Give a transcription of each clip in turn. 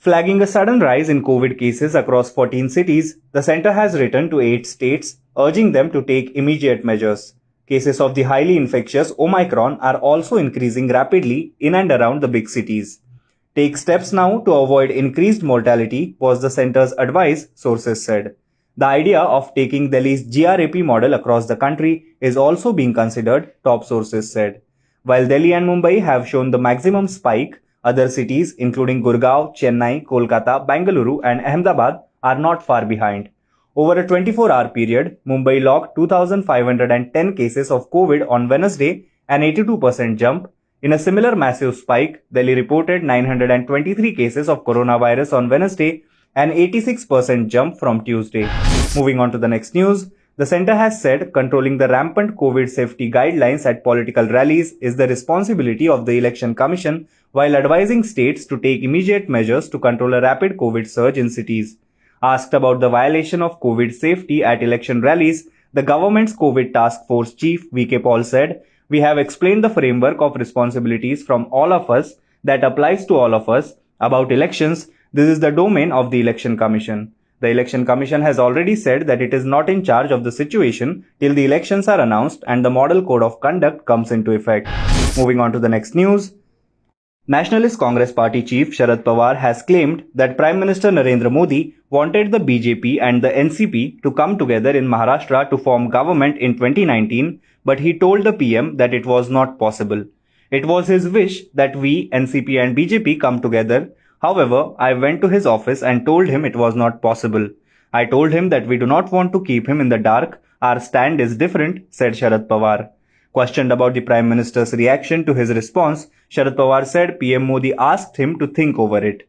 Flagging a sudden rise in COVID cases across 14 cities, the center has written to 8 states, urging them to take immediate measures. Cases of the highly infectious Omicron are also increasing rapidly in and around the big cities. Take steps now to avoid increased mortality, was the center's advice, sources said. The idea of taking Delhi's GRAP model across the country is also being considered, top sources said. While Delhi and Mumbai have shown the maximum spike, other cities including Gurgaon, Chennai, Kolkata, Bangalore and Ahmedabad are not far behind. Over a 24-hour period, Mumbai logged 2,510 cases of COVID on Wednesday, an 82% jump. In a similar massive spike, Delhi reported 923 cases of coronavirus on Wednesday, an 86% jump from Tuesday. Moving on to the next news, the center has said controlling the rampant COVID safety guidelines at political rallies is the responsibility of the Election Commission, while advising states to take immediate measures to control a rapid COVID surge in cities. Asked about the violation of COVID safety at election rallies, the government's COVID task force chief VK Paul said, "We have explained the framework of responsibilities from all of us that applies to all of us. About elections, this is the domain of the Election Commission. The Election Commission has already said that it is not in charge of the situation till the elections are announced and the Model Code of Conduct comes into effect." Moving on to the next news. Nationalist Congress Party chief Sharad Pawar has claimed that Prime Minister Narendra Modi wanted the BJP and the NCP to come together in Maharashtra to form government in 2019, but he told the PM that it was not possible. "It was his wish that we, NCP and BJP, come together. However, I went to his office and told him it was not possible. I told him that we do not want to keep him in the dark. Our stand is different," said Sharad Pawar. Questioned about the Prime Minister's reaction to his response, Sharad Pawar said PM Modi asked him to think over it.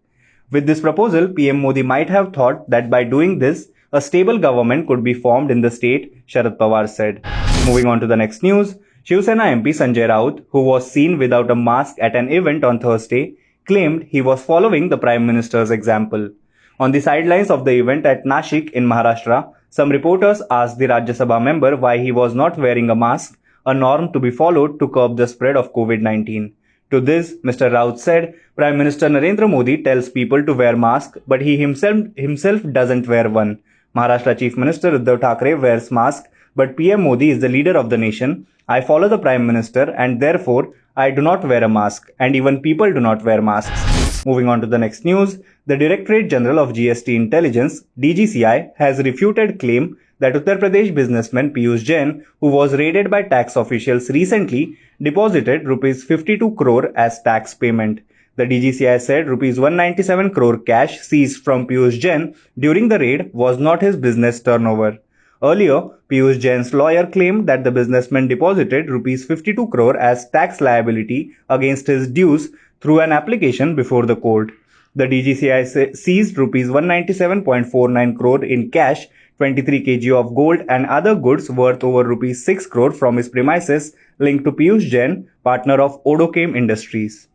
With this proposal, PM Modi might have thought that by doing this, a stable government could be formed in the state, Sharad Pawar said. Moving on to the next news, Shiv Sena MP Sanjay Raut, who was seen without a mask at an event on Thursday, claimed he was following the Prime Minister's example. On the sidelines of the event at Nashik in Maharashtra, some reporters asked the Rajya Sabha member why he was not wearing a mask, a norm to be followed to curb the spread of COVID-19. To this, Mr. Raut said, Prime Minister Narendra Modi tells people to wear masks, but he himself doesn't wear one. Maharashtra Chief Minister Uddhav Thackeray wears mask, but PM Modi is the leader of the nation. I follow the Prime Minister and therefore I do not wear a mask, and even people do not wear masks. Moving on to the next news, the Directorate General of GST Intelligence, DGCI, has refuted claim that Uttar Pradesh businessman Piyush Jain, who was raided by tax officials recently, deposited Rs 52 crore as tax payment. The DGCI said Rs 197 crore cash seized from Piyush Jain during the raid was not his business turnover. Earlier, Piyush Jain's lawyer claimed that the businessman deposited Rs 52 crore as tax liability against his dues through an application before the court. The DGCI seized Rs 197.49 crore in cash, 23 kg of gold and other goods worth over Rs 6 crore from his premises linked to Piyush Jain, partner of Odocam Industries.